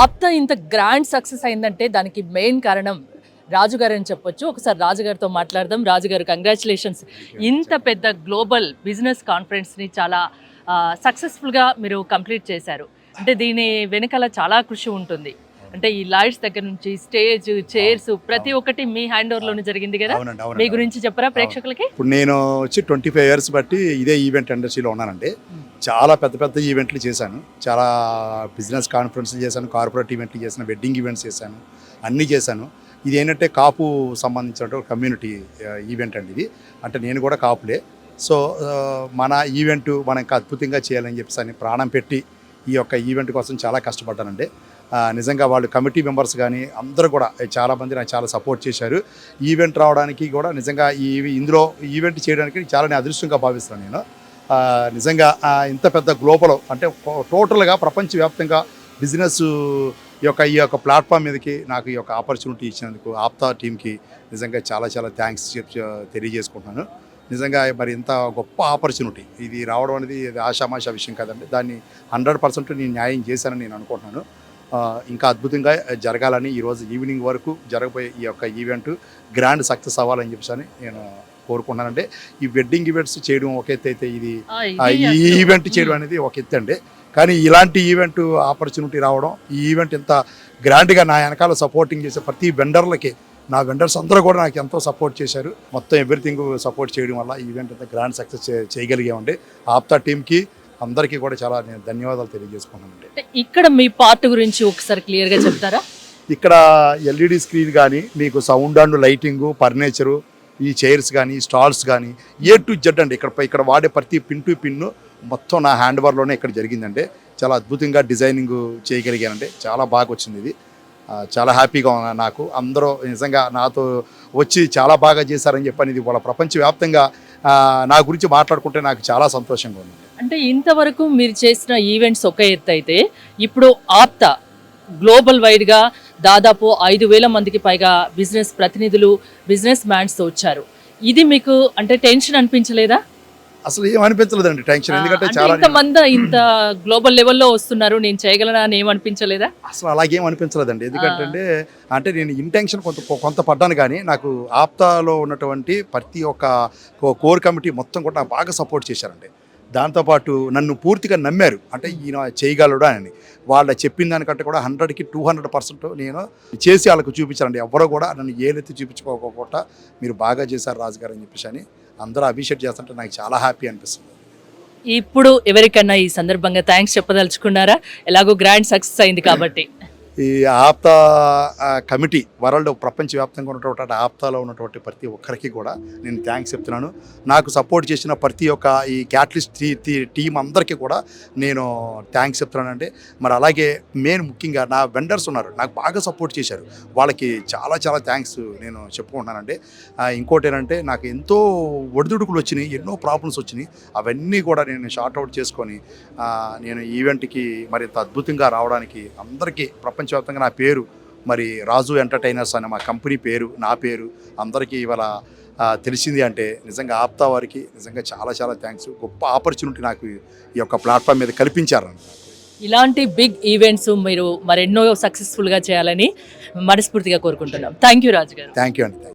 ఆప్తా ఇంత grand success అయిందంటే దానికి మెయిన్ కారణం రాజు గారు అని చెప్పొచ్చు. ఒకసారి రాజు గారితో మాట్లాడదాం. రాజు గారు కంగ్రాచులేషన్స్. ఇంత పెద్ద గ్లోబల్ బిజినెస్ కాన్ఫరెన్స్ని చాలా సక్సెస్ఫుల్గా మీరు కంప్లీట్ చేశారు. అంటే దీని వెనకాల చాలా కృషి ఉంటుంది. అంటే ఈ లైట్స్ దగ్గర నుంచి స్టేజ్, చైర్స్ ప్రతి ఒక్కటి మీ హ్యాండ్ ఓవర్ లోనే జరిగింది కదా. మీ గురించి చెప్పరా ప్రేక్షకులకి? ఇప్పుడు నేను వచ్చి 25 years బట్టి ఇదే ఈవెంట్ ఇండస్ట్రీలో ఉన్నానండి. చాలా పెద్ద పెద్ద ఈవెంట్లు చేశాను, చాలా బిజినెస్ కాన్ఫరెన్స్లు చేశాను, కార్పొరేట్ ఈవెంట్లు చేశాను, వెడ్డింగ్ ఈవెంట్స్ చేశాను, అన్నీ చేశాను. ఇది ఏంటంటే కాపు సంబంధించిన కమ్యూనిటీ ఈవెంట్ అండి ఇది. అంటే నేను కూడా కాపులే. సో మన ఈవెంట్ మనం ఇంకా అద్భుతంగా చేయాలని చెప్పేసి ప్రాణం పెట్టి ఈ యొక్క ఈవెంట్ కోసం చాలా కష్టపడ్డానండి. నిజంగా వాళ్ళు కమిటీ మెంబర్స్ కానీ అందరూ కూడా చాలామంది నాకు చాలా సపోర్ట్ చేశారు. ఈవెంట్ రావడానికి కూడా నిజంగా ఇందులో ఈవెంట్ చేయడానికి చాలా నేను అదృష్టంగా భావిస్తున్నాను. నేను నిజంగా ఇంత పెద్ద గ్లోబల్ అంటే టోటల్గా ప్రపంచవ్యాప్తంగా బిజినెస్ ఈ యొక్క ప్లాట్ఫామ్ మీదకి నాకు ఈ యొక్క ఆపర్చునిటీ ఇచ్చినందుకు ఆప్తా టీంకి నిజంగా చాలా చాలా థ్యాంక్స్ తెలియజేసుకుంటున్నాను. నిజంగా మరి ఇంత గొప్ప ఆపర్చునిటీ ఇది రావడం అనేది ఆషామాషా విషయం కాదండి. దాన్ని 100% నేను న్యాయం చేశానని నేను అనుకుంటున్నాను. ఇంకా అద్భుతంగా జరగాలని ఈరోజు ఈవినింగ్ వరకు జరగబోయే ఈ యొక్క ఈవెంట్ గ్రాండ్ సక్సెస్ అవ్వాలని చెప్పేసి నేను కోరుకుంటున్నానంటే ఈ వెడ్డింగ్ ఈవెంట్స్ చేయడం ఒక ఎత్తు అయితే ఇది ఈ ఈవెంట్ చేయడం అనేది ఒక ఎత్తు అండి. కానీ ఇలాంటి ఈవెంట్ ఆపర్చునిటీ రావడం, ఈ ఈవెంట్ ఇంత గ్రాండ్గా నా వెనకాల సపోర్టింగ్ చేసే ప్రతి వెండర్లకి, నా వెండర్స్ అందరూ కూడా నాకు ఎంతో సపోర్ట్ చేశారు. మొత్తం ఎవ్రీథింగ్ సపోర్ట్ చేయడం వల్ల ఈవెంట్ అంతా గ్రాండ్ సక్సెస్ చేయగలిగామండి. ఆప్తా టీంకి అందరికీ కూడా చాలా నేను ధన్యవాదాలు తెలియజేసుకున్నానండి. ఇక్కడ మీ పార్ట్ గురించి ఒకసారి క్లియర్గా చెప్తారా? ఇక్కడ ఎల్ఈడి స్క్రీన్ కానీ, మీకు సౌండ్ అండ్ లైటింగు, ఫర్నిచరు, ఈ చైర్స్ కానీ, స్టాల్స్ కానీ A to Z అండి. ఇక్కడ వాడే ప్రతి పిన్ టు పిన్ను మొత్తం నా హ్యాండ్ ఓవర్లోనే ఇక్కడ జరిగిందండి. చాలా అద్భుతంగా డిజైనింగ్ చేయగలిగానండి. చాలా బాగా వచ్చింది ఇది. చాలా హ్యాపీగా ఉన్నా నాకు. అందరూ నిజంగా నాతో వచ్చి చాలా బాగా చేశారని చెప్పని ఇది వాళ్ళ ప్రపంచవ్యాప్తంగా నా గురించి మాట్లాడుకుంటే నాకు చాలా సంతోషంగా ఉంది. అంటే ఇంతవరకు మీరు చేసిన ఈవెంట్స్ ఒక ఎత్తు అయితే ఇప్పుడు ఆప్తా గ్లోబల్ వైడ్గా దాదాపు 5,000 మందికి పైగా బిజినెస్ ప్రతినిధులు, బిజినెస్ మ్యాన్స్తో వచ్చారు. ఇది మీకు అంటే టెన్షన్ అనిపించలేదా? అసలు ఏం అనిపించలేదండి టెన్షన్. ఎందుకంటే చాలా ఇంత గ్లోబల్ లెవెల్లో వస్తున్నారు, నేను చేయగలనా అని ఏమనిపించలేదా? అసలు అలాగేం అనిపించలేదండి. ఎందుకంటే అంటే నేను ఇంటెన్షన్ కొంత పడ్డాను, కానీ నాకు ఆప్తాలో ఉన్నటువంటి ప్రతి ఒక్క కోర్ కమిటీ మొత్తం కూడా నాకు బాగా సపోర్ట్ చేశారండి. దాంతోపాటు నన్ను పూర్తిగా నమ్మారు. అంటే ఈయన చేయగలడు అని వాళ్ళ చెప్పిన దానికంటే కూడా 100కి 200% నేను చేసి వాళ్ళకు చూపించానండి. ఎవరో కూడా నన్ను ఏలెత్తి చూపించుకోకుండా మీరు బాగా చేశారు రాజుగారు అని చెప్పేసి అని అందరూ అభిషేక్ చేస్తుంటే నాకు చాలా హ్యాపీ అనిపిస్తుంది. ఇప్పుడు ఎవరికన్నా ఈ సందర్భంగా థ్యాంక్స్ చెప్పదలుచుకున్నారా? ఎలాగో గ్రాండ్ సక్సెస్ అయింది కాబట్టి. ఈ ఆప్తా కమిటీ వరల్డ్ ప్రపంచవ్యాప్తంగా ఉన్నటువంటి ఆప్తాలో ఉన్నటువంటి ప్రతి ఒక్కరికి కూడా నేను థ్యాంక్స్ చెప్తున్నాను. నాకు సపోర్ట్ చేసిన ప్రతి ఒక్క ఈ క్యాటలిస్ట్ టీం అందరికీ కూడా నేను థ్యాంక్స్ చెప్తున్నానండి. మరి అలాగే మెయిన్ ముఖ్యంగా నా వెండర్స్ ఉన్నారు, నాకు బాగా సపోర్ట్ చేశారు. వాళ్ళకి చాలా చాలా థ్యాంక్స్ నేను చెప్పుకుంటున్నానండి. ఇంకోటి ఏంటంటే నాకు ఎంతో ఒడిదుడుకులు వచ్చినాయి, ఎన్నో ప్రాబ్లమ్స్ వచ్చినాయి. అవన్నీ కూడా నేను షార్ట్అవుట్ చేసుకొని నేను ఈవెంట్కి మరింత అద్భుతంగా రావడానికి అందరికీ ప్రపంచవ్యాప్తంగా నా పేరు మరి రాజు ఎంటర్టైనర్స్ అనే మా కంపెనీ పేరు, నా పేరు అందరికీ ఇవాళ తెలిసింది అంటే నిజంగా ఆప్తా వారికి నిజంగా చాలా చాలా థ్యాంక్స్. గొప్ప ఆపర్చునిటీ నాకు ఈ యొక్క ప్లాట్ఫామ్ మీద కల్పించారు. ఇలాంటి బిగ్ ఈవెంట్స్ మీరు మరెన్నో సక్సెస్ఫుల్గా చేయాలని మనస్ఫూర్తిగా కోరుకుంటున్నాం. థ్యాంక్ యూ రాజు గారు. థ్యాంక్ యూ అండి.